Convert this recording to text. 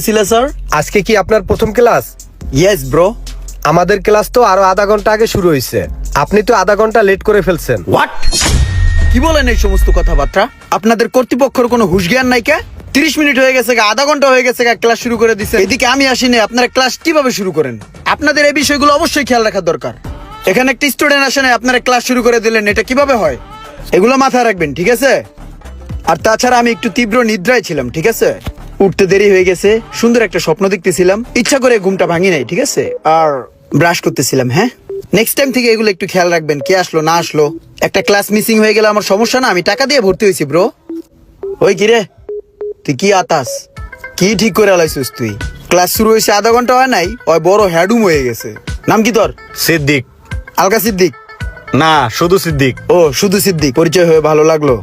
ছিল স্যার। আজকে কি আপনার প্রথম ক্লাস? Yes bro. আমাদের ক্লাস তো আরো আধা ঘন্টা আগে শুরু হয়েছে, আপনি তো আধা ঘন্টা লেট করে ফেলছেন। হোয়াট? কি বলেন এই সমস্ত কথাবার্তা? আপনাদের কর্তৃপক্ষের কোনো হুঁশ জ্ঞান নাই কে? 30 মিনিট হয়ে গেছে, আধা ঘন্টা হয়ে গেছে, ক্লাস শুরু করে দিছে। এদিকে আমি আসিনি, আপনারা ক্লাস কিভাবে শুরু করেন? আপনাদের এই বিষয়গুলো অবশ্যই খেয়াল রাখার দরকার। এখানে একটা স্টুডেন্ট আসে না, আপনারা ক্লাস শুরু করে দিলেন, এটা কিভাবে হয়? এগুলো মাথায় রাখবেন, ঠিক আছে? আর তাছাড়া আমি একটু তীব্র নিদ্রায় ছিলাম, ঠিক আছে? উঠতে দেরি হয়ে গেছে, সুন্দর একটা স্বপ্ন দেখতেছিলাম, ইচ্ছা করে ঘুমটা ভাঙি নাই, ঠিক আছে? আর ব্রাশ করতেছিলাম। হ্যাঁ, নেক্সট টাইম থেকে এগুলো একটু খেয়াল রাখবেন, কে আসলো না আসলো। একটা ক্লাস মিসিং হয়ে গেলে আমার সমস্যা না, আমি টাকা দিয়ে ভর্তি হয়েছি ব্রো। ওই কি রে, তুই কি আতাস? কি ঠিক করে আলাইছিস তুই? ক্লাস শুরু হয়েছে আধা ঘন্টা হয় নাই, ওই বড় হ্যাডুম হয়ে গেছে। নাম কি তোর? সিদ্দিক। আলকা সিদ্দিক? না, শুধু সিদ্দিক। ও শুধু সিদ্দিক, পরিচয় হয়ে ভালো লাগলো।